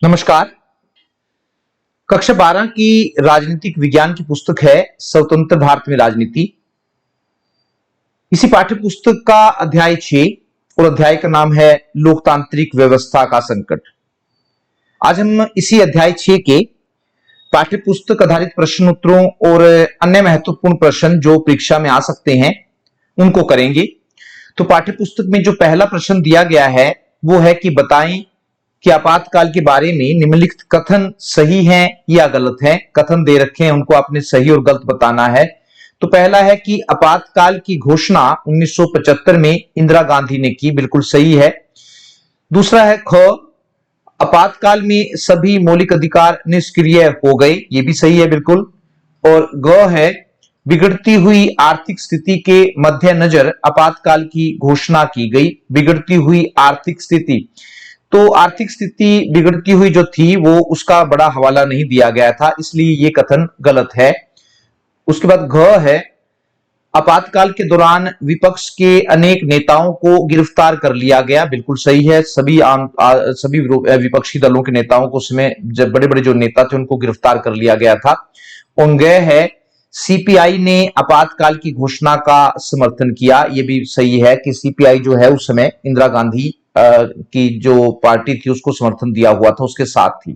नमस्कार। कक्षा 12 की राजनीतिक विज्ञान की पुस्तक है स्वतंत्र भारत में राजनीति। इसी पाठ्य पुस्तक का अध्याय 6 और अध्याय का नाम है लोकतांत्रिक व्यवस्था का संकट। आज हम इसी अध्याय 6 के पाठ्य पुस्तक आधारित प्रश्न उत्तरों और अन्य महत्वपूर्ण प्रश्न जो परीक्षा में आ सकते हैं उनको करेंगे। तो पाठ्य पुस्तक में जो पहला प्रश्न दिया गया है वो है कि बताएं कि आपातकाल के बारे में निम्नलिखित कथन सही हैं या गलत हैं। कथन दे रखे हैं, उनको आपने सही और गलत बताना है। तो पहला है कि आपातकाल की घोषणा 1975 में इंदिरा गांधी ने की, बिल्कुल सही है। दूसरा है ख, आपातकाल में सभी मौलिक अधिकार निष्क्रिय हो गए, ये भी सही है बिल्कुल। और ग है बिगड़ती हुई आर्थिक स्थिति के मद्देनजर आपातकाल की घोषणा की गई। बिगड़ती हुई आर्थिक स्थिति, तो आर्थिक स्थिति बिगड़ती हुई जो थी वो उसका बड़ा हवाला नहीं दिया गया था, इसलिए ये कथन गलत है। उसके बाद घ है आपातकाल के दौरान विपक्ष के अनेक नेताओं को गिरफ्तार कर लिया गया, बिल्कुल सही है। सभी विपक्षी दलों के नेताओं को उसमें जब बड़े बड़े जो नेता थे उनको गिरफ्तार कर लिया गया था। और ग है सीपीआई ने आपातकाल की घोषणा का समर्थन किया, ये भी सही है कि सीपीआई जो है उस समय इंदिरा गांधी की जो पार्टी थी उसको समर्थन दिया हुआ था, उसके साथ थी।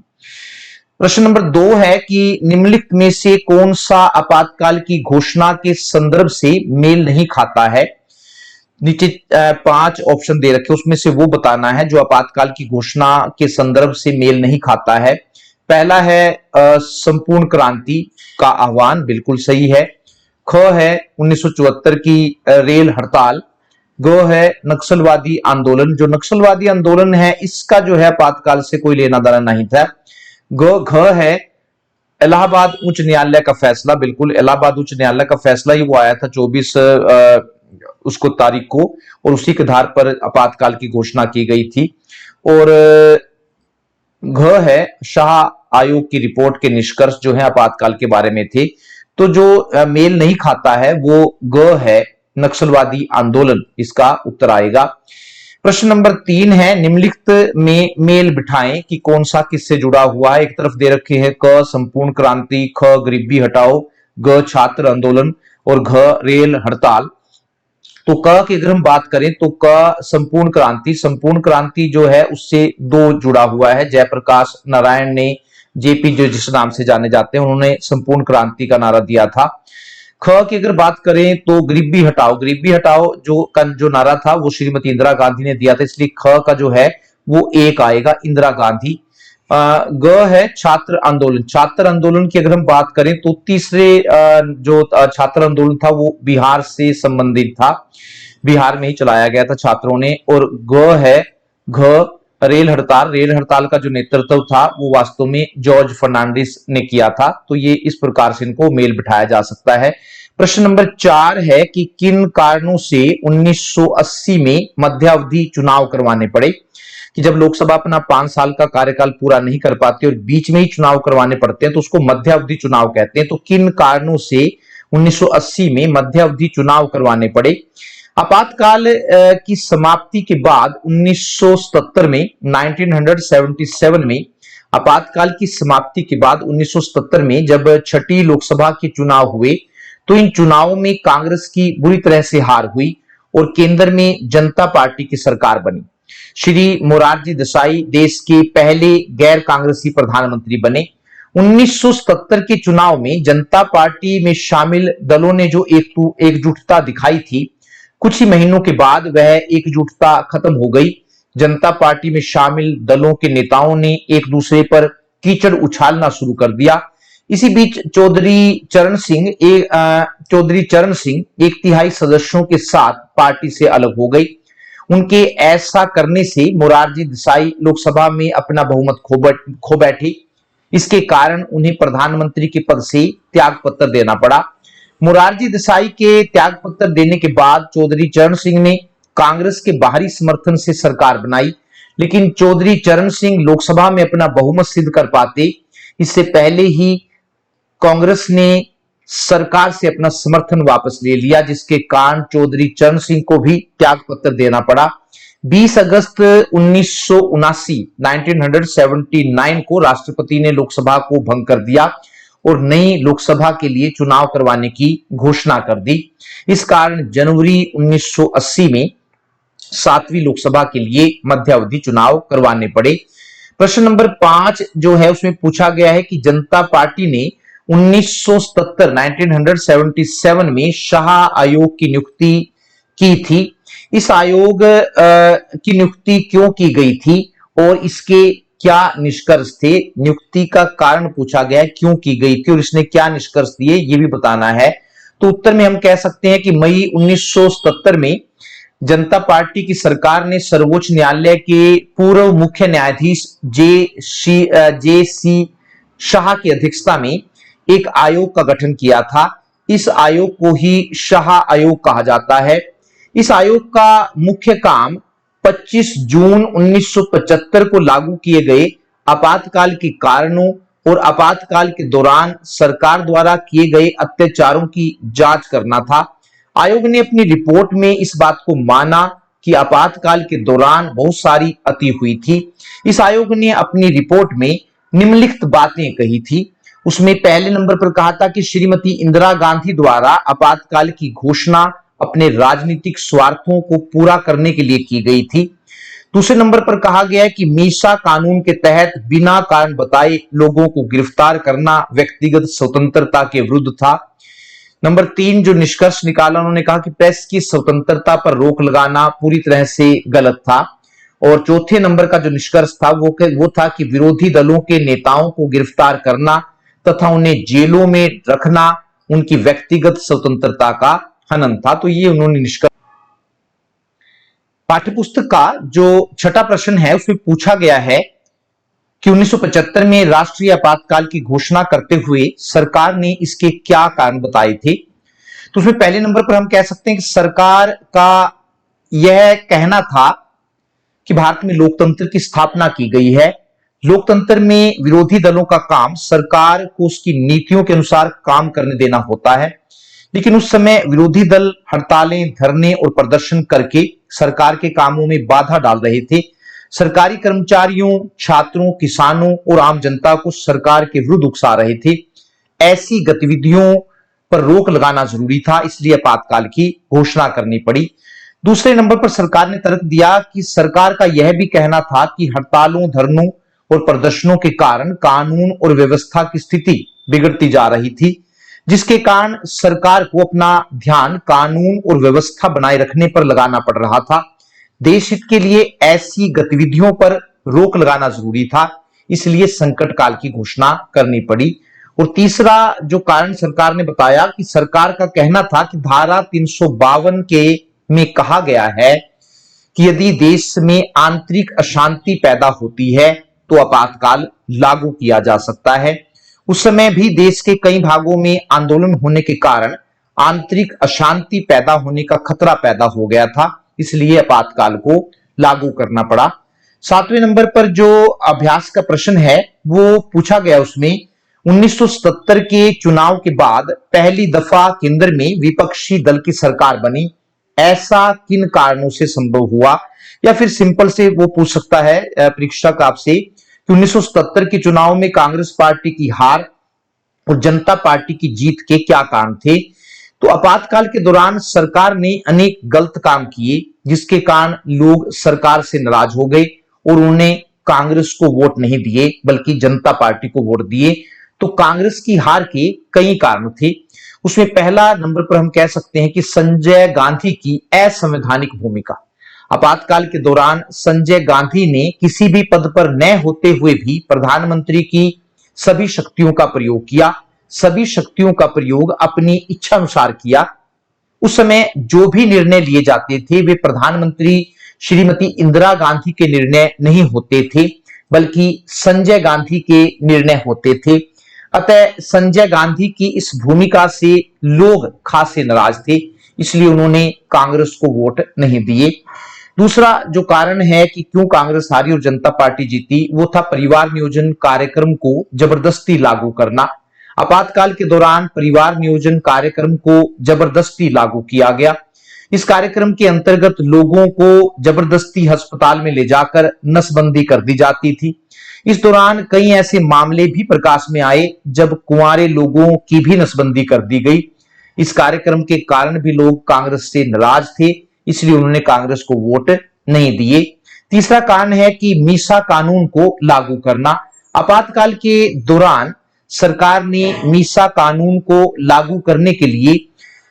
प्रश्न नंबर 2 है कि निम्नलिखित में से कौन सा आपातकाल की घोषणा के संदर्भ से मेल नहीं खाता है। नीचे 5 ऑप्शन दे रखे, उसमें से वो बताना है जो आपातकाल की घोषणा के संदर्भ से मेल नहीं खाता है। पहला है संपूर्ण क्रांति का आह्वान, बिल्कुल सही है। ख है 1974 की रेल हड़ताल। ग है नक्सलवादी आंदोलन। जो नक्सलवादी आंदोलन है इसका जो है आपातकाल से कोई लेना देना नहीं था। घ है इलाहाबाद उच्च न्यायालय का फैसला, बिल्कुल इलाहाबाद उच्च न्यायालय का फैसला ही वो आया था 24 उसको तारीख को, और उसी के आधार पर आपातकाल की घोषणा की गई थी। और घ है शाह आयोग की रिपोर्ट के निष्कर्ष जो है आपातकाल के बारे में थे। तो जो मेल नहीं खाता है वो ग है नक्सलवादी आंदोलन, इसका उत्तर आएगा। प्रश्न नंबर 3 है निम्नलिखित में मेल बिठाएं कि कौन सा किससे जुड़ा हुआ है। एक तरफ दे रखे हैं क संपूर्ण क्रांति, ख गरीबी हटाओ, ग छात्र आंदोलन और घ रेल हड़ताल। तो क की अगर हम बात करें तो क संपूर्ण क्रांति, संपूर्ण क्रांति जो है उससे दो जुड़ा हुआ है। जयप्रकाश नारायण ने, जेपी जो जिस नाम से जाने जाते हैं, उन्होंने संपूर्ण क्रांति का नारा दिया था। ख की अगर बात करें तो गरीबी हटाओ, गरीबी हटाओ जो नारा था वो श्रीमती इंदिरा गांधी ने दिया था, इसलिए ख का जो है वो एक आएगा, इंदिरा गांधी। ग है छात्र आंदोलन। छात्र आंदोलन की अगर हम बात करें तो तीसरे जो छात्र आंदोलन था वो बिहार से संबंधित था, बिहार में ही चलाया गया था छात्रों ने। और ग है घ रेल हड़ताल। रेल हड़ताल का जो नेतृत्व था वो वास्तव में जॉर्ज फर्नांडिस ने किया था। तो ये इस प्रकार से इनको मेल बिठाया जा सकता है। प्रश्न नंबर 4 है कि किन कारणों से 1980 में मध्यावधि चुनाव करवाने पड़े। कि जब लोकसभा अपना 5 साल का कार्यकाल पूरा नहीं कर पाती और बीच में ही चुनाव करवाने पड़ते हैं तो उसको मध्यावधि चुनाव कहते हैं। तो किन कारणों से 1980 में मध्यावधि चुनाव करवाने पड़े। आपातकाल की समाप्ति के बाद 1977 में 1977 में आपातकाल की समाप्ति के बाद 1977 में जब छठी लोकसभा के चुनाव हुए तो इन चुनावों में कांग्रेस की बुरी तरह से हार हुई और केंद्र में जनता पार्टी की सरकार बनी। श्री मोरारजी देसाई देश के पहले गैर कांग्रेसी प्रधानमंत्री बने। 1977 के चुनाव में जनता पार्टी में शामिल दलों ने जो एकजुटता दिखाई थी, कुछ ही महीनों के बाद वह एकजुटता खत्म हो गई। जनता पार्टी में शामिल दलों के नेताओं ने एक दूसरे पर कीचड़ उछालना शुरू कर दिया। इसी बीच चौधरी चरण सिंह 1/3 सदस्यों के साथ पार्टी से अलग हो गई। उनके ऐसा करने से मोरारजी देसाई लोकसभा में अपना बहुमत खो बैठे। इसके कारण उन्हें प्रधानमंत्री के पद से त्याग पत्र देना पड़ा। मोरारजी देसाई के त्याग पत्र देने के बाद चौधरी चरण सिंह ने कांग्रेस के बाहरी समर्थन से सरकार बनाई, लेकिन चौधरी चरण सिंह लोकसभा में अपना बहुमत सिद्ध कर पाते इससे पहले ही कांग्रेस ने सरकार से अपना समर्थन वापस ले लिया, जिसके कारण चौधरी चरण सिंह को भी त्याग पत्र देना पड़ा। 20 अगस्त 1979 को राष्ट्रपति ने लोकसभा को भंग कर दिया और नई लोकसभा के लिए चुनाव करवाने की घोषणा कर दी। इस कारण जनवरी 1980 में 7वीं लोकसभा के लिए मध्यावधि चुनाव करवाने पड़े। प्रश्न नंबर 5 जो है उसमें पूछा गया है कि जनता पार्टी ने 1977 में शाह आयोग की नियुक्ति की थी। इस आयोग की नियुक्ति क्यों की गई थी और इसके क्या निष्कर्ष थे? नियुक्ति का कारण पूछा गया है, क्यों की गई थी और इसने क्या निष्कर्ष दिए ये भी बताना है। तो उत्तर में हम कह सकते हैं कि मई 1977 में जनता पार्टी की सरकार ने सर्वोच्च न्यायालय के पूर्व मुख्य न्यायाधीश जे सी शाह की अध्यक्षता में एक आयोग का गठन किया था। इस आयोग को ही शाह आयोग कहा जाता है। इस आयोग का मुख्य काम 25 जून 1975 को लागू किए गए आपातकाल के कारणों और आपातकाल के दौरान सरकार द्वारा किए गए अत्याचारों की जांच करना था। आयोग ने अपनी रिपोर्ट में इस बात को माना कि आपातकाल के दौरान बहुत सारी अति हुई थी। इस आयोग ने अपनी रिपोर्ट में निम्नलिखित बातें कही थी। उसमें पहले नंबर पर कहा था कि श्रीमती इंदिरा गांधी द्वारा आपातकाल की घोषणा अपने राजनीतिक स्वार्थों को पूरा करने के लिए की गई थी। दूसरे नंबर पर कहा गया है कि मीसा कानून के तहत बिना कारण बताए लोगों को गिरफ्तार करना व्यक्तिगत स्वतंत्रता के विरुद्ध था। नंबर 3 जो निष्कर्ष निकाला उन्होंने कहा कि प्रेस की स्वतंत्रता पर रोक लगाना पूरी तरह से गलत था। और चौथे नंबर का जो निष्कर्ष था वो था कि विरोधी दलों के नेताओं को गिरफ्तार करना तथा उन्हें जेलों में रखना उनकी व्यक्तिगत स्वतंत्रता का हनन था। तो ये उन्होंने निष्कर्ष। पाठ्यपुस्तक का जो छठा प्रश्न है उसमें पूछा गया है कि 1975 में राष्ट्रीय आपातकाल की घोषणा करते हुए सरकार ने इसके क्या कारण बताए थे। तो उसमें पहले नंबर पर हम कह सकते हैं कि सरकार का यह कहना था कि भारत में लोकतंत्र की स्थापना की गई है। लोकतंत्र में विरोधी दलों का काम सरकार को उसकी नीतियों के अनुसार काम करने देना होता है, लेकिन उस समय विरोधी दल हड़तालें, धरने और प्रदर्शन करके सरकार के कामों में बाधा डाल रहे थे। सरकारी कर्मचारियों, छात्रों, किसानों और आम जनता को सरकार के विरुद्ध उकसा रहे थे। ऐसी गतिविधियों पर रोक लगाना जरूरी था, इसलिए आपातकाल की घोषणा करनी पड़ी। दूसरे नंबर पर सरकार ने तर्क दिया कि सरकार का यह भी कहना था कि हड़तालों, धरनों और प्रदर्शनों के कारण कानून और व्यवस्था की स्थिति बिगड़ती जा रही थी, जिसके कारण सरकार को अपना ध्यान कानून और व्यवस्था बनाए रखने पर लगाना पड़ रहा था। देश हित के लिए ऐसी गतिविधियों पर रोक लगाना जरूरी था, इसलिए संकट काल की घोषणा करनी पड़ी। और तीसरा जो कारण सरकार ने बताया कि सरकार का कहना था कि धारा 352 के में कहा गया है कि यदि देश में आंतरिक अशांति पैदा होती है तो आपातकाल लागू किया जा सकता है। उस समय भी देश के कई भागों में आंदोलन होने के कारण आंतरिक अशांति पैदा होने का खतरा पैदा हो गया था, इसलिए आपातकाल को लागू करना पड़ा। 7वें नंबर पर जो अभ्यास का प्रश्न है वो पूछा गया, उसमें 1977 के चुनाव के बाद पहली दफा केंद्र में विपक्षी दल की सरकार बनी, ऐसा किन कारणों से संभव हुआ। या फिर सिंपल से वो पूछ सकता है परीक्षक आपसे कि 1977 के चुनाव में कांग्रेस पार्टी की हार और जनता पार्टी की जीत के क्या कारण थे। तो आपातकाल के दौरान सरकार ने अनेक गलत काम किए, जिसके कारण लोग सरकार से नाराज हो गए और उन्हें कांग्रेस को वोट नहीं दिए बल्कि जनता पार्टी को वोट दिए। तो कांग्रेस की हार के कई कारण थे। उसमें पहला नंबर पर हम कह सकते हैं कि संजय गांधी की असंवैधानिक भूमिका। आपातकाल के दौरान संजय गांधी ने किसी भी पद पर न होते हुए भी प्रधानमंत्री की सभी शक्तियों का प्रयोग किया, सभी शक्तियों का प्रयोग अपनी इच्छा अनुसार किया। उस समय जो भी निर्णय लिए जाते थे वे प्रधानमंत्री श्रीमती इंदिरा गांधी के निर्णय नहीं होते थे बल्कि संजय गांधी के निर्णय होते थे। अतः संजय गांधी की इस भूमिका से लोग खासे नाराज थे, इसलिए उन्होंने कांग्रेस को वोट नहीं दिए। दूसरा जो कारण है कि क्यों कांग्रेस हारी और जनता पार्टी जीती, वो था परिवार नियोजन कार्यक्रम को जबरदस्ती लागू करना। आपातकाल के दौरान परिवार नियोजन कार्यक्रम को जबरदस्ती लागू किया गया। इस कार्यक्रम के अंतर्गत लोगों को जबरदस्ती अस्पताल में ले जाकर नसबंदी कर दी जाती थी। इस दौरान कई ऐसे मामले भी प्रकाश में आए जब कुंवारे लोगों की भी नसबंदी कर दी गई। इस कार्यक्रम के कारण भी लोग कांग्रेस से नाराज थे, इसलिए उन्होंने कांग्रेस को वोट नहीं दिए। तीसरा कारण है कि मीसा कानून को लागू करना। आपातकाल के दौरान सरकार ने मीसा कानून को लागू करने के लिए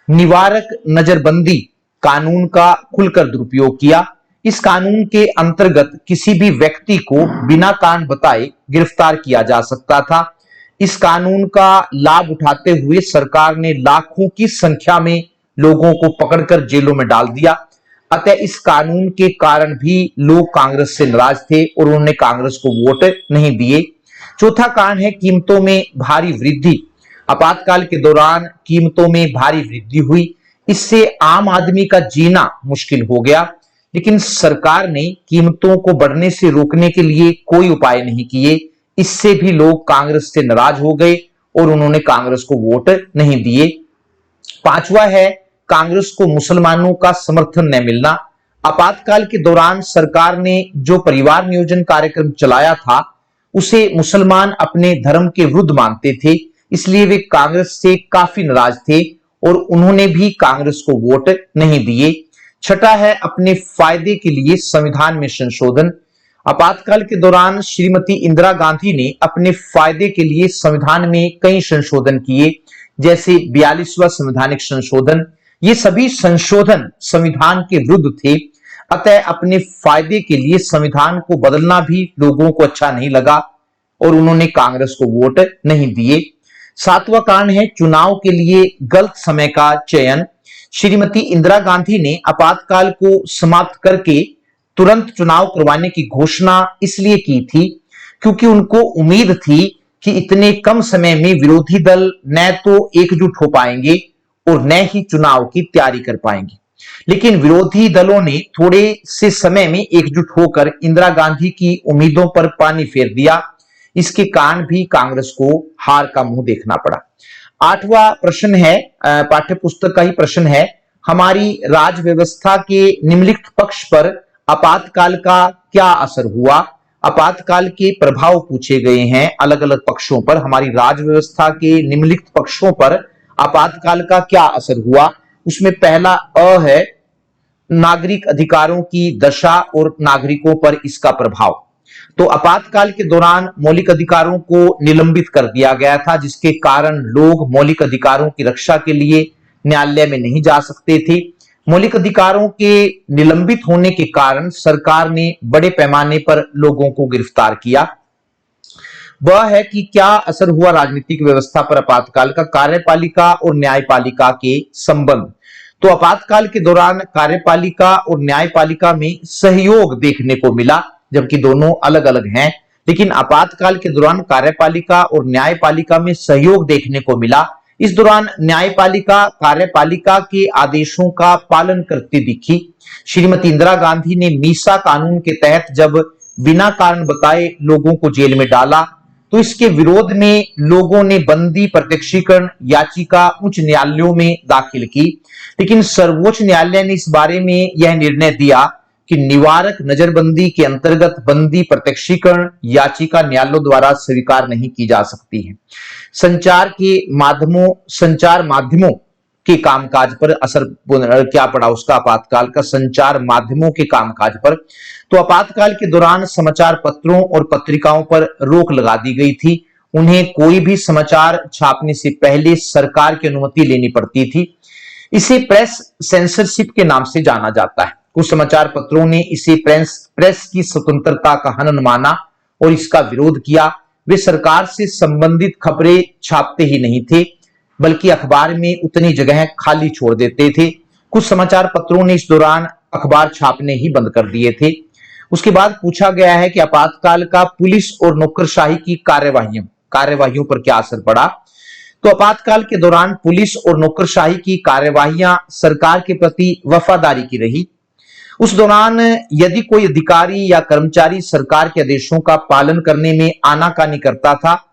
निवारक नजरबंदी कानून का खुलकर दुरुपयोग किया। इस कानून के अंतर्गत किसी भी व्यक्ति को बिना कारण बताए गिरफ्तार किया जा सकता था। इस कानून का लाभ उठाते हुए सरकार ने लाखों की संख्या में लोगों को पकड़कर जेलों में डाल दिया। अतः इस कानून के कारण भी लोग कांग्रेस से नाराज थे और उन्होंने कांग्रेस को वोट नहीं दिए। चौथा कारण है कीमतों में भारी वृद्धि। आपातकाल के दौरान कीमतों में भारी वृद्धि हुई, इससे आम आदमी का जीना मुश्किल हो गया। लेकिन सरकार ने कीमतों को बढ़ने से रोकने के लिए कोई उपाय नहीं किए। इससे भी लोग कांग्रेस से नाराज हो गए और उन्होंने कांग्रेस को वोट नहीं दिए। पांचवा है कांग्रेस को मुसलमानों का समर्थन न मिलना। आपातकाल के दौरान सरकार ने जो परिवार नियोजन कार्यक्रम चलाया था उसे मुसलमान अपने धर्म के विरुद्ध मानते थे, इसलिए वे कांग्रेस से काफी नाराज थे और उन्होंने भी कांग्रेस को वोट नहीं दिए। छठा है अपने फायदे के लिए संविधान में संशोधन। आपातकाल के दौरान श्रीमती इंदिरा गांधी ने अपने फायदे के लिए संविधान में कई संशोधन किए, जैसे 42वां संवैधानिक संशोधन। ये सभी संशोधन संविधान के विरुद्ध थे, अतः अपने फायदे के लिए संविधान को बदलना भी लोगों को अच्छा नहीं लगा और उन्होंने कांग्रेस को वोट नहीं दिए। सातवां कारण है चुनाव के लिए गलत समय का चयन। श्रीमती इंदिरा गांधी ने आपातकाल को समाप्त करके तुरंत चुनाव करवाने की घोषणा इसलिए की थी क्योंकि उनको उम्मीद थी कि इतने कम समय में विरोधी दल न तो एकजुट हो पाएंगे और न ही चुनाव की तैयारी कर पाएंगे। लेकिन विरोधी दलों ने थोड़े से समय में एकजुट होकर इंदिरा गांधी की उम्मीदों पर पानी फेर दिया। इसके कारण भी कांग्रेस को हार का मुंह देखना पड़ा। आठवां प्रश्न है, पाठ्य पुस्तक का ही प्रश्न है, हमारी राज व्यवस्था के निम्नलिखित पक्ष पर आपातकाल का क्या असर हुआ। आपातकाल के प्रभाव पूछे गए हैं अलग अलग पक्षों पर। हमारी राज व्यवस्था के निम्नलिखित पक्षों पर आपातकाल का क्या असर हुआ। उसमें पहला अ है नागरिक अधिकारों की दशा और नागरिकों पर इसका प्रभाव। तो आपातकाल के दौरान मौलिक अधिकारों को निलंबित कर दिया गया था, जिसके कारण लोग मौलिक अधिकारों की रक्षा के लिए न्यायालय में नहीं जा सकते थे। मौलिक अधिकारों के निलंबित होने के कारण सरकार ने बड़े पैमाने पर लोगों को गिरफ्तार किया। वह है कि क्या असर हुआ राजनीतिक व्यवस्था पर आपातकाल का। कार्यपालिका और न्यायपालिका के संबंध। तो आपातकाल के दौरान कार्यपालिका और न्यायपालिका में सहयोग देखने को मिला, जबकि दोनों अलग अलग हैं। लेकिन आपातकाल के दौरान कार्यपालिका और न्यायपालिका में सहयोग देखने को मिला। इस दौरान न्यायपालिका कार्यपालिका के आदेशों का पालन करती दिखी। श्रीमती इंदिरा गांधी ने मीसा कानून के तहत जब बिना कारण बताए लोगों को जेल में डाला तो इसके विरोध में लोगों ने बंदी प्रत्यक्षीकरण याचिका उच्च न्यायालयों में दाखिल की। लेकिन सर्वोच्च न्यायालय ने इस बारे में यह निर्णय दिया कि निवारक नजरबंदी के अंतर्गत बंदी प्रत्यक्षीकरण याचिका न्यायालयों द्वारा स्वीकार नहीं की जा सकती है। संचार माध्यमों के कामकाज पर असर क्या पड़ा उसका, आपातकाल का संचार माध्यमों के कामकाज पर। तो आपातकाल के दौरान समाचार पत्रों और पत्रिकाओं पर रोक लगा दी गई थी। उन्हें कोई भी समाचार छापने से पहले सरकार की अनुमति लेनी पड़ती थी। इसे प्रेस सेंसरशिप के नाम से जाना जाता है। कुछ समाचार पत्रों ने इसे प्रेस की स्वतंत्रता का हनन माना और इसका विरोध किया। वे सरकार से संबंधित खबरें छापते ही नहीं थे, बल्कि अखबार में उतनी जगह खाली छोड़ देते थे। कुछ समाचार पत्रों ने इस दौरान अखबार छापने ही बंद कर दिए थे। उसके बाद पूछा गया है कि आपातकाल का पुलिस और नौकरशाही की कार्यवाहियों पर क्या असर पड़ा। तो आपातकाल के दौरान पुलिस और नौकरशाही की कार्यवाहियां सरकार के प्रति वफादारी की रही। उस दौरान यदि कोई अधिकारी या कर्मचारी सरकार के आदेशों का पालन करने में आनाकानी करता था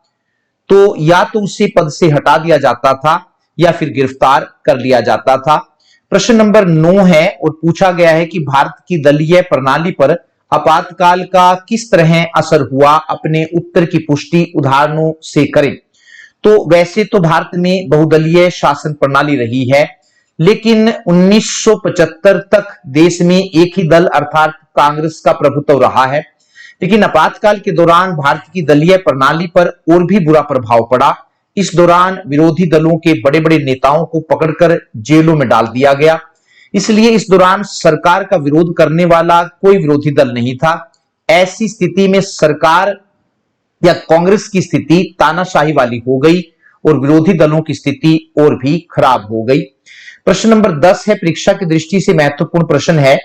तो या तो उसे पद से हटा दिया जाता था या फिर गिरफ्तार कर लिया जाता था। प्रश्न नंबर 9 है और पूछा गया है कि भारत की दलीय प्रणाली पर आपातकाल का किस तरह असर हुआ, अपने उत्तर की पुष्टि उदाहरणों से करें। तो वैसे तो भारत में बहुदलीय शासन प्रणाली रही है, लेकिन 1975 तक देश में एक ही दल अर्थात कांग्रेस का प्रभुत्व रहा है। लेकिन आपातकाल के दौरान भारत की दलीय प्रणाली पर और भी बुरा प्रभाव पड़ा। इस दौरान विरोधी दलों के बड़े बड़े नेताओं को पकड़कर जेलों में डाल दिया गया। इसलिए इस दौरान सरकार का विरोध करने वाला कोई विरोधी दल नहीं था। ऐसी स्थिति में सरकार या कांग्रेस की स्थिति तानाशाही वाली हो गई और विरोधी दलों की स्थिति और भी खराब हो गई। प्रश्न नंबर 10 है, परीक्षा की दृष्टि से महत्वपूर्ण प्रश्न है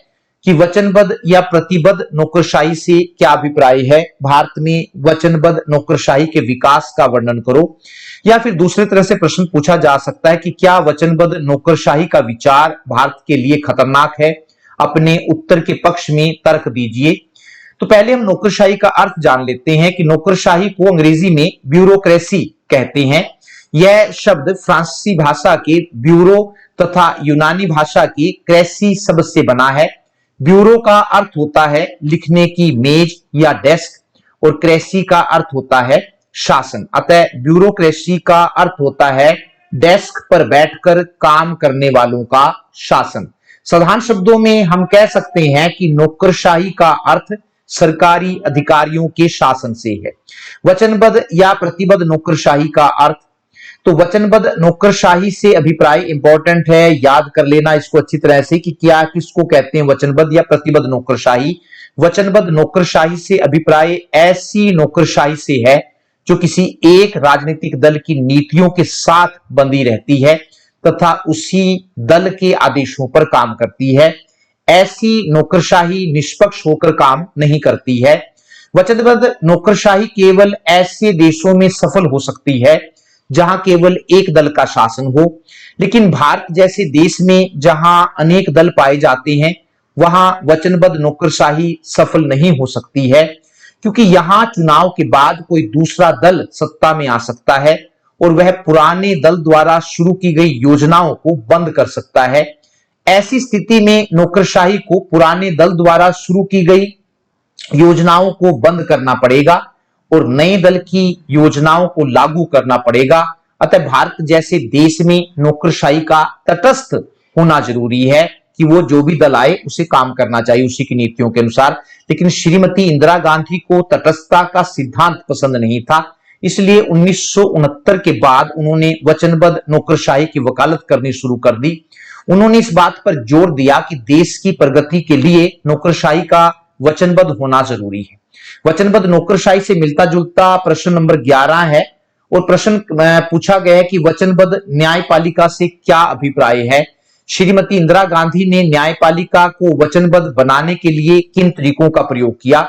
कि वचनबद्ध या प्रतिबद्ध नौकरशाही से क्या अभिप्राय है। भारत में वचनबद्ध नौकरशाही के विकास का वर्णन करो। या फिर दूसरे तरह से प्रश्न पूछा जा सकता है कि क्या वचनबद्ध नौकरशाही का विचार भारत के लिए खतरनाक है। अपने उत्तर के पक्ष में तर्क दीजिए। तो पहले हम नौकरशाही का अर्थ जान लेते हैं कि नौकरशाही को अंग्रेजी में ब्यूरोक्रेसी कहते हैं। यह शब्द फ्रांसीसी भाषा के ब्यूरो तथा यूनानी भाषा की क्रेसी शब्द से बना है। ब्यूरो का अर्थ होता है लिखने की मेज या डेस्क और क्रेसी का अर्थ होता है शासन। अतः ब्यूरोक्रेसी का अर्थ होता है डेस्क पर बैठकर काम करने वालों का शासन। साधारण शब्दों में हम कह सकते हैं कि नौकरशाही का अर्थ सरकारी अधिकारियों के शासन से है। वचनबद्ध या प्रतिबद्ध नौकरशाही का अर्थ, तो वचनबद्ध नौकरशाही से अभिप्राय इंपॉर्टेंट है, याद कर लेना इसको अच्छी तरह से कि क्या किसको कहते हैं वचनबद्ध या प्रतिबद्ध नौकरशाही। वचनबद्ध नौकरशाही से अभिप्राय ऐसी नौकरशाही से है जो किसी एक राजनीतिक दल की नीतियों के साथ बंधी रहती है तथा उसी दल के आदेशों पर काम करती है। ऐसी नौकरशाही निष्पक्ष होकर काम नहीं करती है। वचनबद्ध नौकरशाही केवल ऐसे देशों में सफल हो सकती है जहां केवल एक दल का शासन हो। लेकिन भारत जैसे देश में जहां अनेक दल पाए जाते हैं वहां वचनबद्ध नौकरशाही सफल नहीं हो सकती है, क्योंकि यहां चुनाव के बाद कोई दूसरा दल सत्ता में आ सकता है और वह पुराने दल द्वारा शुरू की गई योजनाओं को बंद कर सकता है। ऐसी स्थिति में नौकरशाही को पुराने दल द्वारा शुरू की गई योजनाओं को बंद करना पड़ेगा और नए दल की योजनाओं को लागू करना पड़ेगा। अतः भारत जैसे देश में नौकरशाही का तटस्थ होना जरूरी है कि वो जो भी दल आए उसे काम करना चाहिए उसी की नीतियों के अनुसार। लेकिन श्रीमती इंदिरा गांधी को तटस्थता का सिद्धांत पसंद नहीं था, इसलिए 1969 के बाद उन्होंने वचनबद्ध नौकरशाही की वकालत करनी शुरू कर दी। उन्होंने इस बात पर जोर दिया कि देश की प्रगति के लिए नौकरशाही का वचनबद्ध होना जरूरी है। वचनबद्ध नौकरशाही से मिलता जुलता प्रश्न नंबर 11 है और प्रश्न पूछा गया है कि वचनबद्ध न्यायपालिका से क्या अभिप्राय है। श्रीमती इंदिरा गांधी ने न्यायपालिका को वचनबद्ध बनाने के लिए किन तरीकों का प्रयोग किया।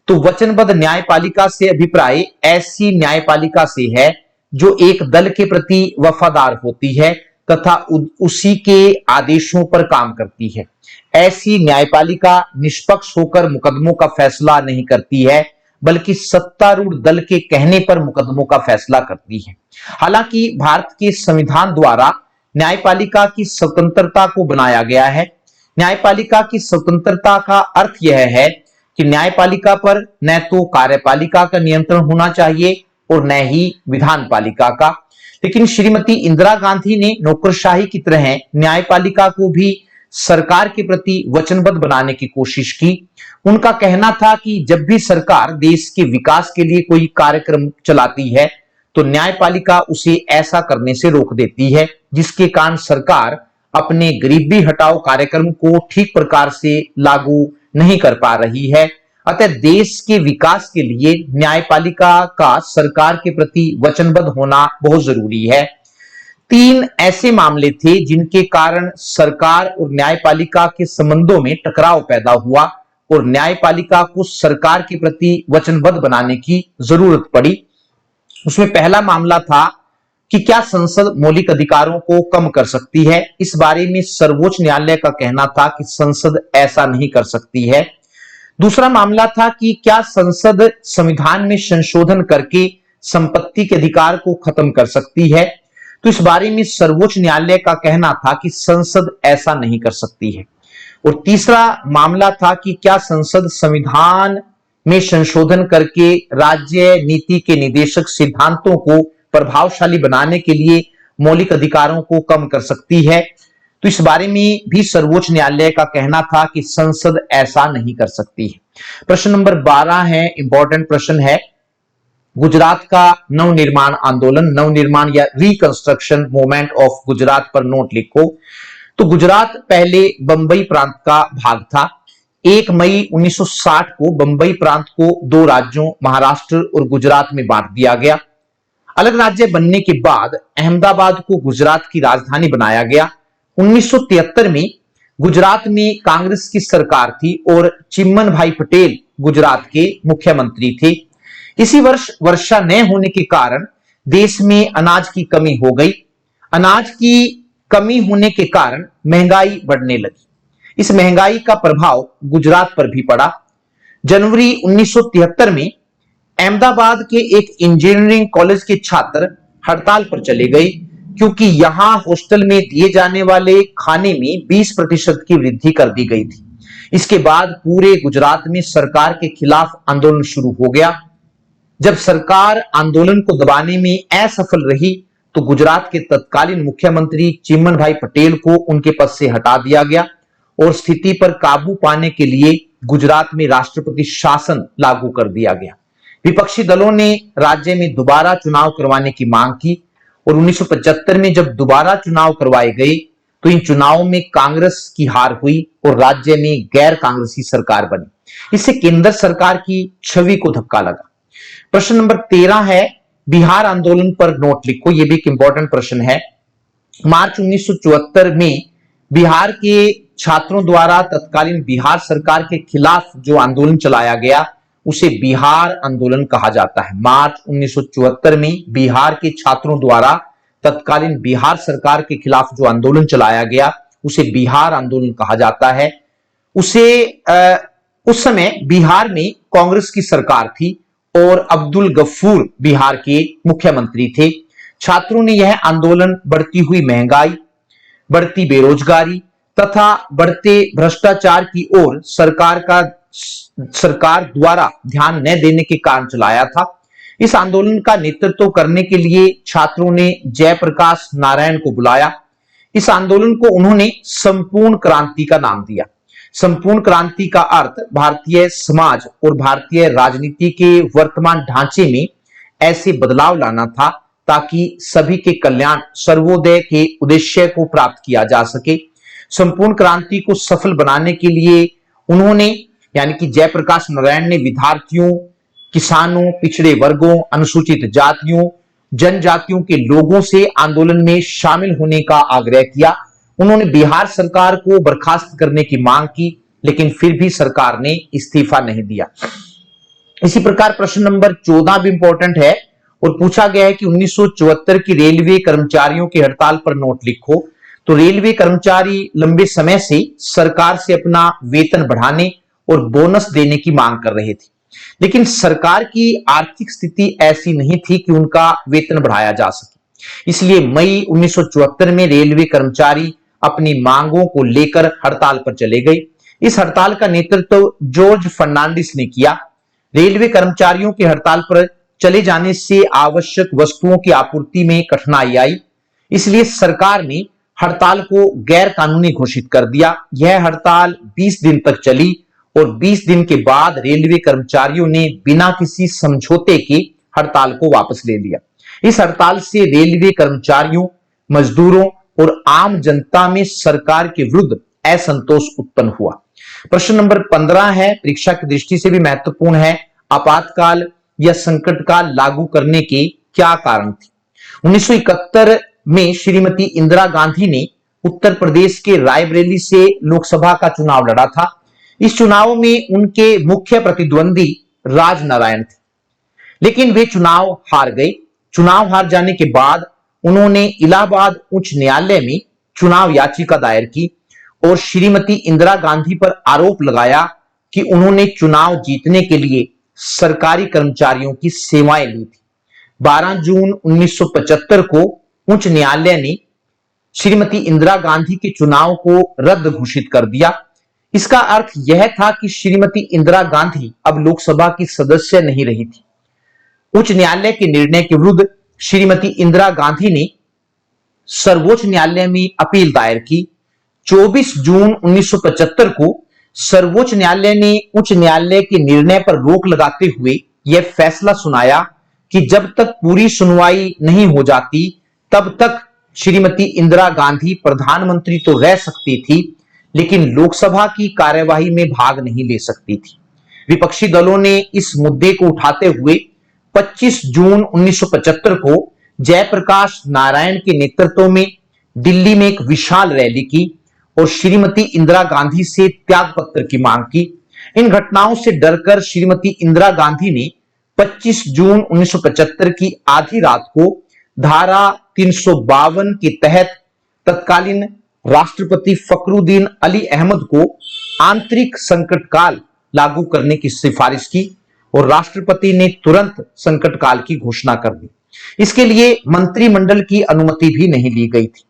तो वचनबद्ध न्यायपालिका से अभिप्राय ऐसी न्यायपालिका से है जो एक दल के प्रति वफादार होती है तथा उसी के आदेशों पर काम करती है। ऐसी न्यायपालिका निष्पक्ष होकर मुकदमों का फैसला नहीं करती है, बल्कि सत्तारूढ़ दल के कहने पर मुकदमों का फैसला करती है। हालांकि भारत के संविधान द्वारा न्यायपालिका की स्वतंत्रता को बनाया गया है। न्यायपालिका की स्वतंत्रता का अर्थ यह है कि न्यायपालिका पर न तो कार्यपालिका का नियंत्रण होना चाहिए और न ही विधानपालिका का। लेकिन श्रीमती इंदिरा गांधी ने नौकरशाही की तरह न्यायपालिका को भी सरकार के प्रति वचनबद्ध बनाने की कोशिश की। उनका कहना था कि जब भी सरकार देश के विकास के लिए कोई कार्यक्रम चलाती है तो न्यायपालिका उसे ऐसा करने से रोक देती है, जिसके कारण सरकार अपने गरीबी हटाओ कार्यक्रम को ठीक प्रकार से लागू नहीं कर पा रही है। अतः देश के विकास के लिए न्यायपालिका का सरकार के प्रति वचनबद्ध होना बहुत जरूरी है। 3 ऐसे मामले थे जिनके कारण सरकार और न्यायपालिका के संबंधों में टकराव पैदा हुआ और न्यायपालिका को सरकार के प्रति वचनबद्ध बनाने की जरूरत पड़ी। उसमें पहला मामला था कि क्या संसद मौलिक अधिकारों को कम कर सकती है। इस बारे में सर्वोच्च न्यायालय का कहना था कि संसद ऐसा नहीं कर सकती है। दूसरा मामला था कि क्या संसद संविधान में संशोधन करके संपत्ति के अधिकार को खत्म कर सकती है। तो इस बारे में सर्वोच्च न्यायालय का कहना था कि संसद ऐसा नहीं कर सकती है। और तीसरा मामला था कि क्या संसद संविधान में संशोधन करके राज्य नीति के निदेशक सिद्धांतों को प्रभावशाली बनाने के लिए मौलिक अधिकारों को कम कर सकती है। तो इस बारे में भी सर्वोच्च न्यायालय का कहना था कि संसद ऐसा नहीं कर सकती है। प्रश्न नंबर 12 है, इंपॉर्टेंट प्रश्न है, गुजरात का नवनिर्माण आंदोलन, नवनिर्माण या रिकंस्ट्रक्शन मूवमेंट ऑफ गुजरात पर नोट लिखो। तो गुजरात पहले बंबई प्रांत का भाग था। 1 मई 1960 को बंबई प्रांत को 2 राज्यों महाराष्ट्र और गुजरात में बांट दिया गया। अलग राज्य बनने के बाद अहमदाबाद को गुजरात की राजधानी बनाया गया। 1973 में गुजरात में कांग्रेस की सरकार थी और चिमन भाई पटेल गुजरात के मुख्यमंत्री थे। इसी वर्ष वर्षा न होने के कारण देश में अनाज की कमी हो गई। अनाज की कमी होने के कारण महंगाई बढ़ने लगी। इस महंगाई का प्रभाव गुजरात पर भी पड़ा। जनवरी 1973 में अहमदाबाद के एक इंजीनियरिंग कॉलेज के छात्र हड़ताल पर चले गए क्योंकि यहां हॉस्टल में दिए जाने वाले खाने में 20% की वृद्धि कर दी गई थी। इसके बाद पूरे गुजरात में सरकार के खिलाफ आंदोलन शुरू हो गया। जब सरकार आंदोलन को दबाने में असफल रही तो गुजरात के तत्कालीन मुख्यमंत्री चिमन भाई पटेल को उनके पद से हटा दिया गया और स्थिति पर काबू पाने के लिए गुजरात में राष्ट्रपति शासन लागू कर दिया गया। विपक्षी दलों ने राज्य में दोबारा चुनाव करवाने की मांग की और 1975 में जब दोबारा चुनाव करवाए गए तो इन चुनावों में कांग्रेस की हार हुई और राज्य में गैर कांग्रेसी सरकार बनी। इससे केंद्र सरकार की छवि को धक्का लगा। प्रश्न नंबर 13 है, बिहार आंदोलन पर नोट लिखो। यह भी एक इंपॉर्टेंट प्रश्न है। मार्च 1974 में बिहार के छात्रों द्वारा तत्कालीन बिहार सरकार के खिलाफ जो आंदोलन चलाया गया उसे बिहार आंदोलन कहा जाता है। मार्च 1974 में बिहार के छात्रों द्वारा तत्कालीन बिहार सरकार के खिलाफ जो आंदोलन चलाया गया उसे बिहार आंदोलन कहा जाता है। उस समय बिहार में कांग्रेस की सरकार थी और अब्दुल गफूर बिहार के मुख्यमंत्री थे। छात्रों ने यह आंदोलन बढ़ती हुई महंगाई, बढ़ती बेरोजगारी तथा बढ़ते भ्रष्टाचार की ओर सरकार द्वारा ध्यान न देने के कारण चलाया था। इस आंदोलन का नेतृत्व करने के लिए छात्रों ने जयप्रकाश नारायण को बुलाया। इस आंदोलन को उन्होंने संपूर्ण क्रांति का नाम दिया। संपूर्ण क्रांति का अर्थ भारतीय समाज और भारतीय राजनीति के वर्तमान ढांचे में ऐसे बदलाव लाना था ताकि सभी के कल्याण, सर्वोदय के उद्देश्य को प्राप्त किया जा सके। संपूर्ण क्रांति को सफल बनाने के लिए उन्होंने यानी कि जयप्रकाश नारायण ने विद्यार्थियों, किसानों, पिछड़े वर्गों, अनुसूचित जातियों, जनजातियों के लोगों से आंदोलन में शामिल होने का आग्रह किया। उन्होंने बिहार सरकार को बर्खास्त करने की मांग की, लेकिन फिर भी सरकार ने इस्तीफा नहीं दिया। इसी प्रकार प्रश्न नंबर 14 भी इंपॉर्टेंट है और पूछा गया है कि 1974 की रेलवे कर्मचारियों की हड़ताल पर नोट लिखो। तो रेलवे कर्मचारी लंबे समय से सरकार से अपना वेतन बढ़ाने और बोनस देने की मांग कर रहे थे, लेकिन सरकार की आर्थिक स्थिति ऐसी नहीं थी कि उनका वेतन बढ़ाया जा सके। इसलिए मई 1974 में रेलवे कर्मचारी अपनी मांगों को लेकर हड़ताल पर चले गए। इस हड़ताल का नेतृत्व जॉर्ज फर्नांडिस ने किया। रेलवे कर्मचारियों के हड़ताल पर चले जाने से आवश्यक वस्तुओं की आपूर्ति में कठिनाई आई, इसलिए सरकार ने हड़ताल को गैर कानूनी घोषित कर दिया। यह हड़ताल 20 दिन तक चली और 20 दिन के बाद रेलवे कर्मचारियों ने बिना किसी समझौते के हड़ताल को वापस ले लिया। इस हड़ताल से रेलवे कर्मचारियों, मजदूरों और आम जनता में सरकार के विरुद्ध असंतोष उत्पन्न हुआ। प्रश्न नंबर 15 है, परीक्षा की दृष्टि से भी महत्वपूर्ण है। आपातकाल या संकट काल लागू करने के क्या कारण थे? 1971 में श्रीमती इंदिरा गांधी ने उत्तर प्रदेश के रायबरेली से लोकसभा का चुनाव लड़ा था। इस चुनाव में उनके मुख्य प्रतिद्वंदी राजनारायण थे, लेकिन वे चुनाव हार गए। चुनाव हार जाने के बाद उन्होंने इलाहाबाद उच्च न्यायालय में चुनाव याचिका दायर की और श्रीमती इंदिरा गांधी पर आरोप लगाया कि उन्होंने चुनाव जीतने के लिए सरकारी कर्मचारियों की सेवाएं ली थी। 12 जून 1975 को उच्च न्यायालय ने श्रीमती इंदिरा गांधी के चुनाव को रद्द घोषित कर दिया। इसका अर्थ यह था कि श्रीमती इंदिरा गांधी अब लोकसभा की सदस्य नहीं रही थी। उच्च न्यायालय के निर्णय के विरुद्ध श्रीमती इंदिरा गांधी ने सर्वोच्च न्यायालय में अपील दायर की। 24 जून 1975 को सर्वोच्च न्यायालय ने उच्च न्यायालय के निर्णय पर रोक लगाते हुए यह फैसला सुनाया कि जब तक पूरी सुनवाई नहीं हो जाती तब तक श्रीमती इंदिरा गांधी प्रधानमंत्री तो रह सकती थी, लेकिन लोकसभा की कार्यवाही में भाग नहीं ले सकती थी। विपक्षी दलों ने इस मुद्दे को उठाते हुए 25 जून 1975 को जयप्रकाश नारायण के नेतृत्व में दिल्ली में एक विशाल रैली की और श्रीमती इंदिरा गांधी से त्यागपत्र की मांग की। इन घटनाओं से डरकर श्रीमती इंदिरा गांधी ने 25 जून 1975 की आधी रात को धारा 352 के तहत तत्कालीन राष्ट्रपति फखरुद्दीन अली अहमद को आंतरिक संकट काल लागू करने की सिफारिश की और राष्ट्रपति ने तुरंत संकट काल की घोषणा कर दी। इसके लिए मंत्रिमंडल की अनुमति भी नहीं ली गई थी।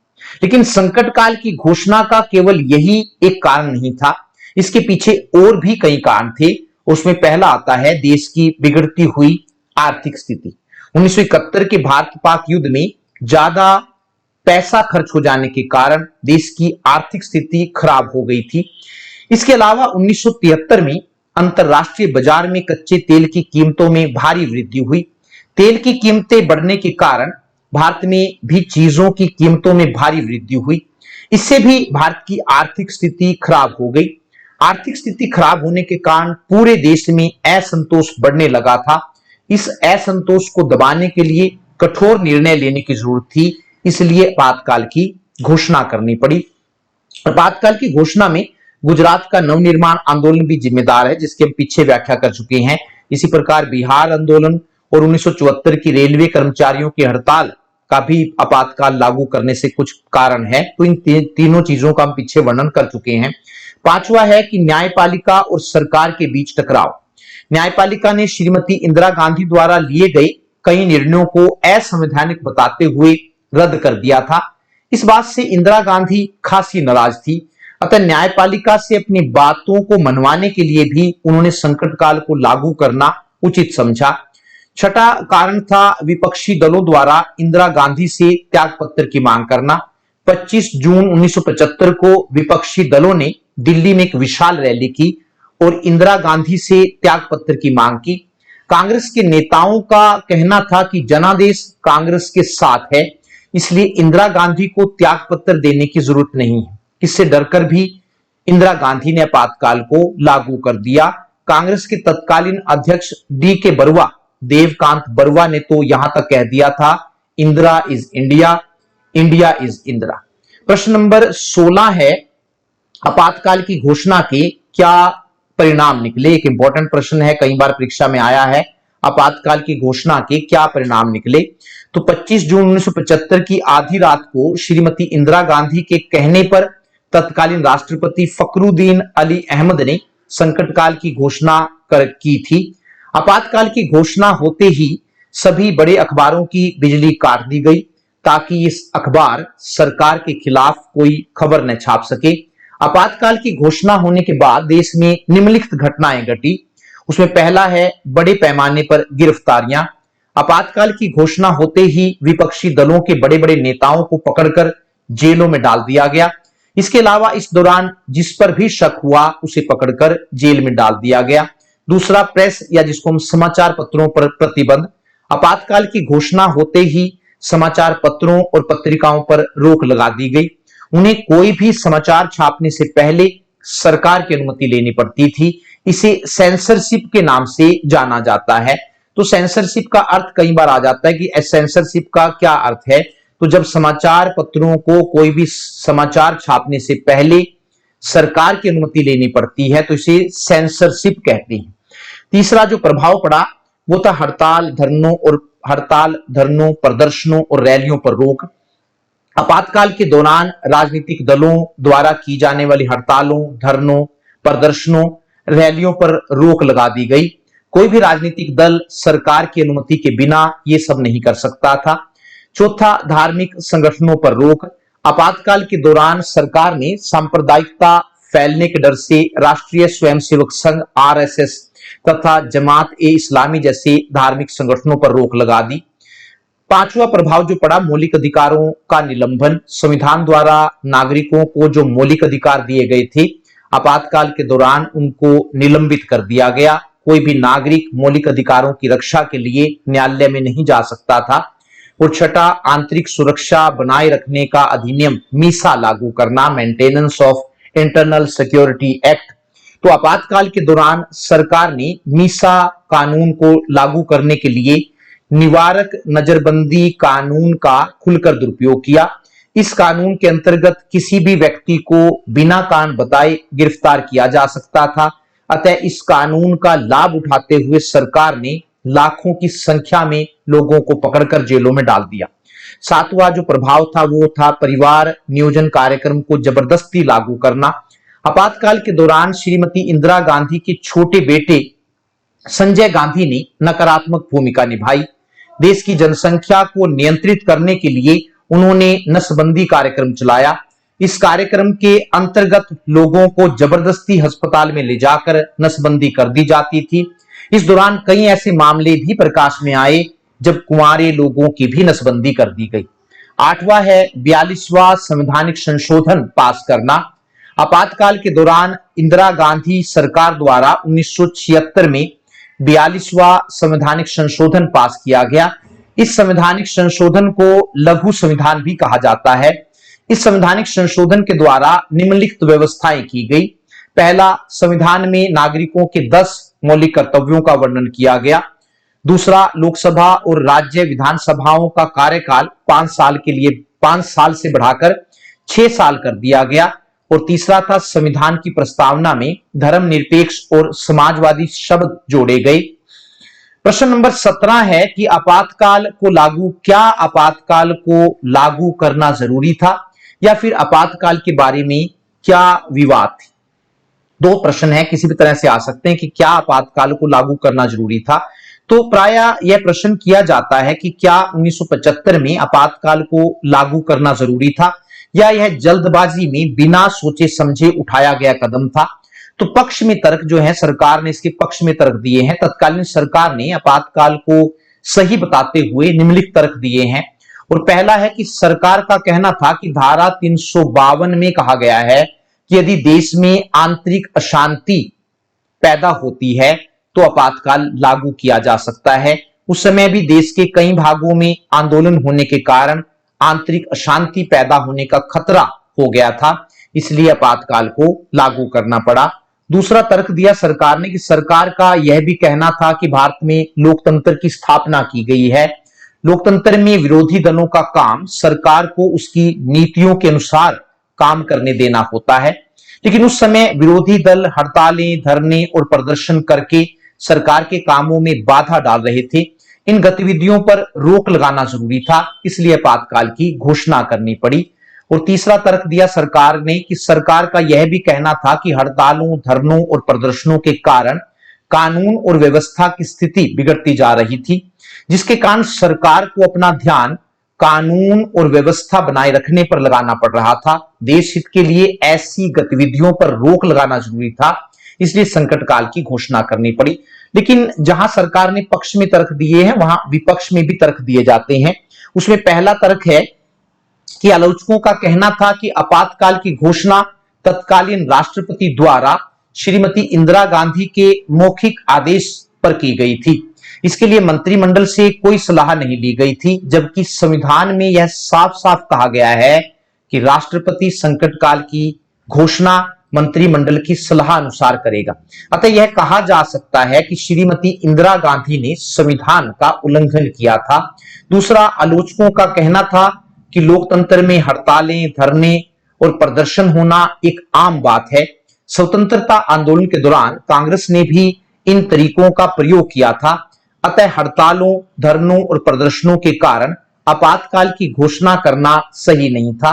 लेकिन संकट काल की घोषणा का केवल यही एक कारण नहीं था, इसके पीछे और भी कई कारण थे। उसमें पहला आता है देश की बिगड़ती हुई आर्थिक स्थिति। 1971 के भारत पाक युद्ध में ज्यादा पैसा खर्च हो जाने के कारण देश की आर्थिक स्थिति खराब हो गई थी। इसके अलावा 1973 में अंतरराष्ट्रीय बाजार में कच्चे तेल की कीमतों में भारी वृद्धि हुई। तेल की कीमतें बढ़ने के कारण भारत में भी चीजों की कीमतों में भारी वृद्धि हुई। इससे भी भारत की आर्थिक स्थिति खराब हो गई। आर्थिक स्थिति खराब होने के कारण पूरे देश में असंतोष बढ़ने लगा था। इस असंतोष को दबाने के लिए कठोर निर्णय लेने की जरूरत थी, इसलिए आपातकाल की घोषणा करनी पड़ी। आपातकाल की घोषणा में गुजरात का नवनिर्माण आंदोलन भी जिम्मेदार है, जिसकी हम पीछे व्याख्या कर चुके हैं। इसी प्रकार बिहार आंदोलन और 1974 की रेलवे कर्मचारियों की हड़ताल का भी आपातकाल लागू करने से कुछ कारण है। तो इन तीनों चीजों का हम पीछे वर्णन कर चुके हैं। पांचवा है कि न्यायपालिका और सरकार के बीच टकराव। न्यायपालिका ने श्रीमती इंदिरा गांधी द्वारा लिए गए कई निर्णयों को असंवैधानिक बताते हुए रद्द कर दिया था। इस बात से इंदिरा गांधी खासी नाराज थी। अतः न्यायपालिका से अपनी बातों को मनवाने के लिए भी उन्होंने संकट काल को लागू करना उचित समझा। छठा कारण था विपक्षी दलों द्वारा इंदिरा गांधी से त्यागपत्र की मांग करना। 25 जून 1975 को विपक्षी दलों ने दिल्ली में एक विशाल रैली की और इंदिरा गांधी से त्यागपत्र की मांग की। कांग्रेस के नेताओं का कहना था कि जनादेश कांग्रेस के साथ है, इसलिए इंदिरा गांधी को त्यागपत्र देने की जरूरत नहीं है। इससे डरकर भी इंदिरा गांधी ने आपातकाल को लागू कर दिया। कांग्रेस के तत्कालीन अध्यक्ष डी.के. बरुआ, देवकांत बरुआ ने तो यहां तक कह दिया था, Indira is India, India is Indira. प्रश्न नंबर 16 है, आपातकाल की घोषणा के क्या परिणाम निकले। एक इंपॉर्टेंट प्रश्न है, कई बार परीक्षा में आया है। आपातकाल की घोषणा के क्या परिणाम निकले। तो 25 जून 1975 की आधी रात को श्रीमती इंदिरा गांधी के कहने पर तत्कालीन राष्ट्रपति फखरुद्दीन अली अहमद ने संकट काल की घोषणा की थी। आपातकाल की घोषणा होते ही सभी बड़े अखबारों की बिजली काट दी गई ताकि इस अखबार सरकार के खिलाफ कोई खबर न छाप सके। आपातकाल की घोषणा होने के बाद देश में निम्नलिखित घटनाएं घटी। उसमें पहला है बड़े पैमाने पर गिरफ्तारियां। आपातकाल की घोषणा होते ही विपक्षी दलों के बड़े बड़े नेताओं को पकड़कर जेलों में डाल दिया गया। इसके अलावा इस दौरान जिस पर भी शक हुआ उसे पकड़कर जेल में डाल दिया गया। दूसरा, प्रेस या जिसको हम समाचार पत्रों पर प्रतिबंध। आपातकाल की घोषणा होते ही समाचार पत्रों और पत्रिकाओं पर रोक लगा दी गई। उन्हें कोई भी समाचार छापने से पहले सरकार की अनुमति लेनी पड़ती थी। इसे सेंसरशिप के नाम से जाना जाता है। तो सेंसरशिप का अर्थ कई बार आ जाता है कि सेंसरशिप का क्या अर्थ है। तो जब समाचार पत्रों को कोई भी समाचार छापने से पहले सरकार की अनुमति लेनी पड़ती है तो इसे सेंसरशिप कहते हैं। तीसरा जो प्रभाव पड़ा वो था हड़ताल, धरनों, प्रदर्शनों और रैलियों पर रोक। आपातकाल के दौरान राजनीतिक दलों द्वारा की जाने वाली हड़तालों, धरनों, प्रदर्शनों, रैलियों पर रोक लगा दी गई। कोई भी राजनीतिक दल सरकार की अनुमति के बिना ये सब नहीं कर सकता था। चौथा, धार्मिक संगठनों पर रोक। आपातकाल के दौरान सरकार ने सांप्रदायिकता फैलने के डर से राष्ट्रीय स्वयंसेवक संघ आरएसएस तथा जमात ए इस्लामी जैसे धार्मिक संगठनों पर रोक लगा दी। पांचवा प्रभाव जो पड़ा, मौलिक अधिकारों का निलंबन। संविधान द्वारा नागरिकों को जो मौलिक अधिकार दिए गए थे, आपातकाल के दौरान उनको निलंबित कर दिया गया। कोई भी नागरिक मौलिक अधिकारों की रक्षा के लिए न्यायालय में नहीं जा सकता था। और छठा, आंतरिक सुरक्षा बनाए रखने का अधिनियम मीसा लागू करना, maintenance of internal security act. तो आपातकाल के दौरान सरकार ने मीसा कानून को लागू करने के लिए निवारक नजरबंदी कानून का खुलकर दुरुपयोग किया। इस कानून के अंतर्गत किसी भी व्यक्ति को बिना कारण बताए गिरफ्तार किया जा सकता था। अतः इस कानून का लाभ उठाते हुए सरकार ने लाखों की संख्या में लोगों को पकड़कर जेलों में डाल दिया। सातवां जो प्रभाव था वो था परिवार नियोजन कार्यक्रम को जबरदस्ती लागू करना। आपातकाल के दौरान श्रीमती इंदिरा गांधी के छोटे बेटे संजय गांधी ने नकारात्मक भूमिका निभाई। देश की जनसंख्या को नियंत्रित करने के लिए उन्होंने नसबंदी कार्यक्रम चलाया। इस कार्यक्रम के अंतर्गत लोगों को जबरदस्ती अस्पताल में ले जाकर नसबंदी कर दी जाती थी। इस दौरान कई ऐसे मामले भी प्रकाश में आए जब कुंवारे लोगों की भी नसबंदी कर दी गई। आठवां है 42वां संवैधानिक संशोधन पास करना। आपातकाल के दौरान इंदिरा गांधी सरकार द्वारा 1976 में 42वां संवैधानिक संशोधन पास किया गया। इस संवैधानिक संशोधन को लघु संविधान भी कहा जाता है। इस संवैधानिक संशोधन के द्वारा निम्नलिखित व्यवस्थाएं की गई। पहला, संविधान में नागरिकों के 10 मौलिक कर्तव्यों का वर्णन किया गया। दूसरा, लोकसभा और राज्य विधानसभाओं का कार्यकाल 5 साल के लिए 5 साल से बढ़ाकर 6 साल कर दिया गया। और तीसरा था, संविधान की प्रस्तावना में धर्मनिरपेक्ष और समाजवादी शब्द जोड़े गए। प्रश्न नंबर 17 है कि आपातकाल को लागू करना जरूरी था या फिर आपातकाल के बारे में क्या विवाद थे। दो प्रश्न है, किसी भी तरह से आ सकते हैं कि क्या आपातकाल को लागू करना जरूरी था। तो प्रायः यह प्रश्न किया जाता है कि क्या 1975 में आपातकाल को लागू करना जरूरी था या यह जल्दबाजी में बिना सोचे समझे उठाया गया कदम था। तो पक्ष में तर्क जो है, सरकार ने इसके पक्ष में तर्क दिए हैं। तत्कालीन सरकार ने आपातकाल को सही बताते हुए निम्नलिखित तर्क दिए हैं। और पहला है कि सरकार का कहना था कि धारा 352 में कहा गया है कि यदि देश में आंतरिक अशांति पैदा होती है तो आपातकाल लागू किया जा सकता है। उस समय भी देश के कई भागों में आंदोलन होने के कारण आंतरिक अशांति पैदा होने का खतरा हो गया था, इसलिए आपातकाल को लागू करना पड़ा। दूसरा तर्क दिया सरकार ने कि सरकार का यह भी कहना था कि भारत में लोकतंत्र की स्थापना की गई है। लोकतंत्र में विरोधी दलों का काम सरकार को उसकी नीतियों के अनुसार काम करने देना होता है। लेकिन उस समय विरोधी दल हड़तालें, धरने और प्रदर्शन करके सरकार के कामों में बाधा डाल रहे थे। इन गतिविधियों पर रोक लगाना जरूरी था, इसलिए आपातकाल की घोषणा करनी पड़ी। और तीसरा तर्क दिया सरकार ने कि सरकार का यह भी कहना था कि हड़तालों, धरनों और प्रदर्शनों के कारण कानून और व्यवस्था की स्थिति बिगड़ती जा रही थी, जिसके कारण सरकार को अपना ध्यान कानून और व्यवस्था बनाए रखने पर लगाना पड़ रहा था। देश हित के लिए ऐसी गतिविधियों पर रोक लगाना जरूरी था, इसलिए संकट काल की घोषणा करनी पड़ी। लेकिन जहां सरकार ने पक्ष में तर्क दिए हैं वहां विपक्ष में भी तर्क दिए जाते हैं। उसमें पहला तर्क है कि आलोचकों का कहना था कि आपातकाल की घोषणा तत्कालीन राष्ट्रपति द्वारा श्रीमती इंदिरा गांधी के मौखिक आदेश पर की गई थी। इसके लिए मंत्रिमंडल से कोई सलाह नहीं ली गई थी, जबकि संविधान में यह साफ साफ कहा गया है कि राष्ट्रपति संकट काल की घोषणा मंत्रिमंडल की सलाह अनुसार करेगा। अतः यह कहा जा सकता है कि श्रीमती इंदिरा गांधी ने संविधान का उल्लंघन किया था। दूसरा, आलोचकों का कहना था कि लोकतंत्र में हड़तालें, धरने और प्रदर्शन होना एक आम बात है। स्वतंत्रता आंदोलन के दौरान कांग्रेस ने भी इन तरीकों का प्रयोग किया था। अतः हड़तालों, धरनों और प्रदर्शनों के कारण आपातकाल की घोषणा करना सही नहीं था।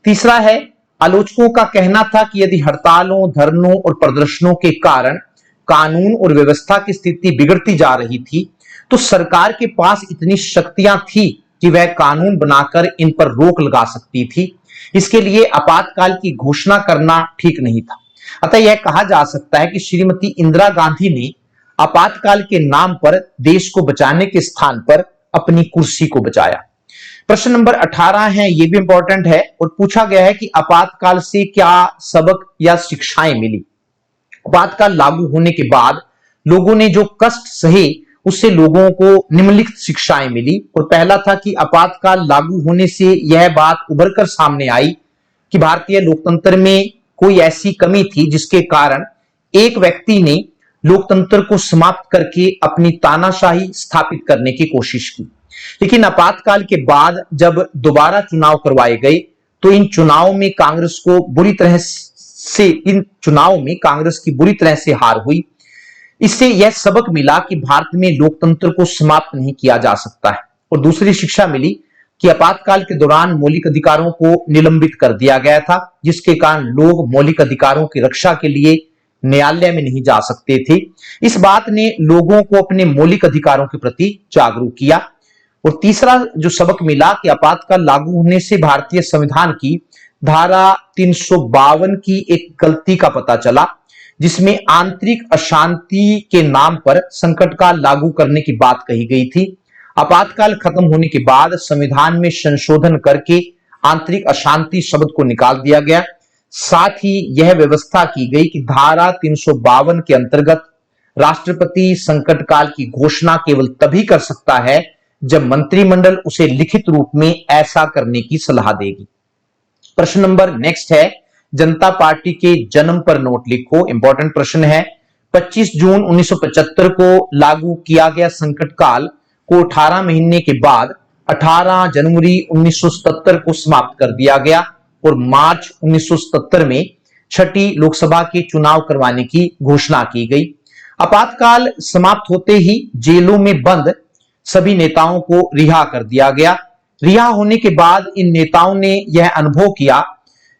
तीसरा है, आलोचकों का कहना था कि यदि हड़तालों, धरनों और प्रदर्शनों के कारण कानून और व्यवस्था की स्थिति बिगड़ती जा रही थी तो सरकार के पास इतनी शक्तियां थी कि वह कानून बनाकर इन पर रोक लगा सकती थी। इसके लिए आपातकाल की घोषणा करना ठीक नहीं था। अतः यह कहा जा सकता है कि श्रीमती इंदिरा गांधी ने आपातकाल के नाम पर देश को बचाने के स्थान पर अपनी कुर्सी को बचाया। प्रश्न नंबर 18 है, यह भी इंपॉर्टेंट है और पूछा गया है कि आपातकाल से क्या सबक या शिक्षाएं मिली। आपातकाल लागू होने के बाद लोगों ने जो कष्ट सहे उससे लोगों को निम्नलिखित शिक्षाएं मिली। और पहला था कि आपातकाल लागू होने से यह बात उभर कर सामने आई कि भारतीय लोकतंत्र में कोई ऐसी कमी थी जिसके कारण एक व्यक्ति ने लोकतंत्र को समाप्त करके अपनी तानाशाही स्थापित करने की कोशिश की। लेकिन आपातकाल के बाद जब दोबारा चुनाव करवाए गए तो इन चुनावों में कांग्रेस की बुरी तरह से हार हुई। इससे यह सबक मिला कि भारत में लोकतंत्र को समाप्त नहीं किया जा सकता है। और दूसरी शिक्षा मिली कि आपातकाल के दौरान मौलिक अधिकारों को निलंबित कर दिया गया था, जिसके कारण लोग मौलिक अधिकारों की रक्षा के लिए न्यायालय में नहीं जा सकते थे। इस बात ने लोगों को अपने मौलिक अधिकारों के प्रति जागरूक किया। और तीसरा जो सबक मिला कि आपातकाल लागू होने से भारतीय संविधान की धारा 352 की एक गलती का पता चला, जिसमें आंतरिक अशांति के नाम पर संकटकाल लागू करने की बात कही गई थी। आपातकाल खत्म होने के बाद संविधान में संशोधन करके आंतरिक अशांति शब्द को निकाल दिया गया। साथ ही यह व्यवस्था की गई कि धारा 352 के अंतर्गत राष्ट्रपति संकटकाल की घोषणा केवल तभी कर सकता है जब मंत्रिमंडल उसे लिखित रूप में ऐसा करने की सलाह देगी। प्रश्न नंबर नेक्स्ट है, जनता पार्टी के जन्म पर नोट लिखो। इंपॉर्टेंट प्रश्न है। 25 जून 1975 को लागू किया गया संकटकाल को 18 महीने के बाद 18 जनवरी 1977 को समाप्त कर दिया गया और मार्च 1977 में छठी लोकसभा के चुनाव करवाने की घोषणा की गई। आपातकाल समाप्त होते ही जेलों में बंद सभी नेताओं को रिहा कर दिया गया। रिहा होने के बाद इन नेताओं ने यह अनुभव किया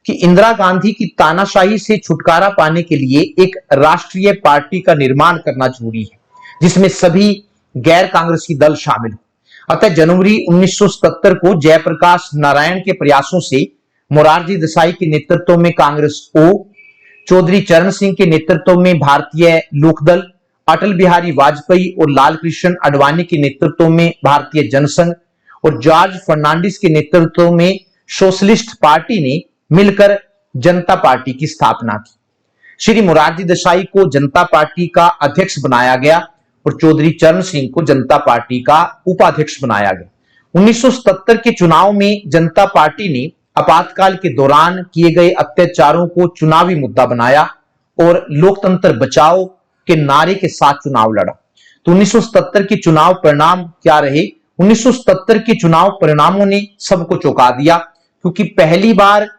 कि इंदिरा गांधी की तानाशाही से छुटकारा पाने के लिए एक राष्ट्रीय पार्टी का निर्माण करना जरूरी है, जिसमें सभी गैर कांग्रेसी दल शामिल हो। अतः जनवरी 1977 को जयप्रकाश नारायण के प्रयासों से मोरारजी देसाई के नेतृत्व में कांग्रेस ओ, चौधरी चरण सिंह के नेतृत्व में भारतीय लोकदल, अटल बिहारी वाजपेयी और लाल कृष्ण आडवाणी के नेतृत्व में भारतीय जनसंघ और जॉर्ज फर्नांडिस के नेतृत्व में सोशलिस्ट पार्टी ने मिलकर जनता पार्टी की स्थापना की। श्री मोरारजी देसाई को जनता पार्टी का अध्यक्ष बनाया गया और चौधरी चरण सिंह को जनता पार्टी का उपाध्यक्ष बनाया गया। 1977 के चुनाव में जनता पार्टी ने आपातकाल के दौरान किए गए अत्याचारों को चुनावी मुद्दा बनाया और लोकतंत्र बचाओ के नारे के साथ चुनाव लड़ा। तो 1977 के चुनाव परिणाम क्या रहे? 1977 के चुनाव परिणामों ने सबको चौंका दिया, क्योंकि पहली बार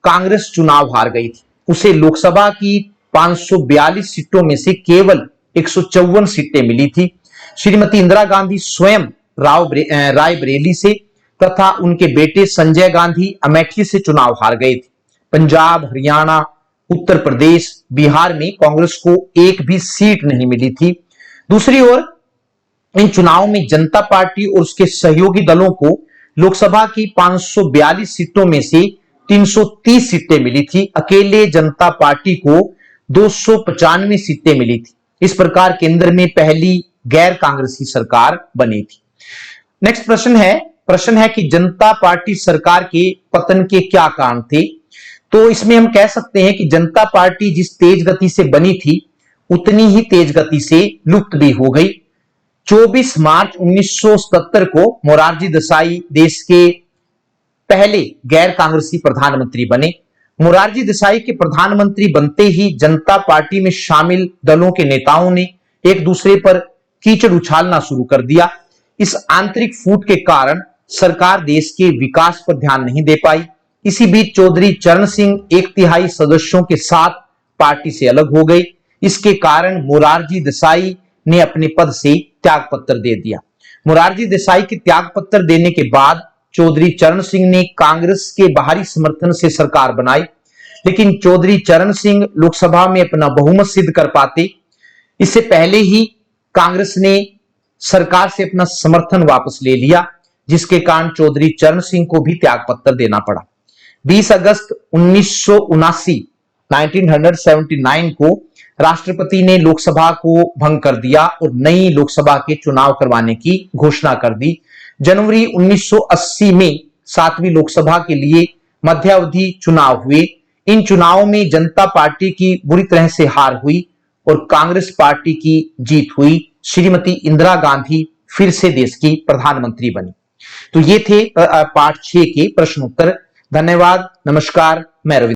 कांग्रेस चुनाव हार गई थी। उसे लोकसभा की 542 सीटों में से केवल 154 सीटें मिली थी। श्रीमती इंदिरा गांधी स्वयं रायबरेली से तथा उनके बेटे संजय गांधी अमेठी से चुनाव हार गए थे। पंजाब, हरियाणा, उत्तर प्रदेश, बिहार में कांग्रेस को एक भी सीट नहीं मिली थी। दूसरी ओर इन चुनावों में जनता पार्टी और उसके सहयोगी दलों को लोकसभा की 542 सीटों में से 330 सीटें मिली थी। अकेले जनता पार्टी को 295 सीटें मिली थी। इस प्रकार केंद्र में पहली गैर कांग्रेसी सरकार बनी थी। नेक्स्ट प्रश्न है कि जनता पार्टी सरकार के पतन के क्या कारण थे? तो इसमें हम कह सकते हैं कि जनता पार्टी जिस तेज गति से बनी थी उतनी ही तेज गति से लुप्त भी हो गई। 24 मार्च 1977 को मोरारजी देसाई देश के पहले गैर कांग्रेसी प्रधानमंत्री बने। मोरारजी देसाई के प्रधानमंत्री बनते ही जनता पार्टी में शामिल दलों के नेताओं ने एक दूसरे पर कीचड़ उछालना शुरू कर दिया। इस आंतरिक फूट के कारण सरकार देश के विकास पर ध्यान नहीं दे पाई। इसी बीच चौधरी चरण सिंह 1/3 सदस्यों के साथ पार्टी से अलग हो गए। इसके कारण मोरारजी देसाई ने अपने पद से त्याग पत्र दे दिया। मोरारजी देसाई के त्याग पत्र देने के बाद चौधरी चरण सिंह ने कांग्रेस के बाहरी समर्थन से सरकार बनाई, लेकिन चौधरी चरण सिंह लोकसभा में अपना बहुमत सिद्ध कर पाते। इससे पहले ही कांग्रेस ने सरकार से अपना समर्थन वापस ले लिया। जिसके कारण चौधरी चरण सिंह को भी त्यागपत्र देना पड़ा। 20 अगस्त 1979 को राष्ट्रपति ने लोकसभा को भंग कर दिया और नई लोकसभा के चुनाव करवाने की घोषणा कर दी। जनवरी 1980 में 7वीं लोकसभा के लिए मध्यावधि चुनाव हुए। इन चुनावों में जनता पार्टी की बुरी तरह से हार हुई और कांग्रेस पार्टी की जीत हुई। श्रीमती इंदिरा गांधी फिर से देश की प्रधानमंत्री बनी। तो ये थे पार्ट 6 के प्रश्न उत्तर। धन्यवाद, नमस्कार, मैं रवि।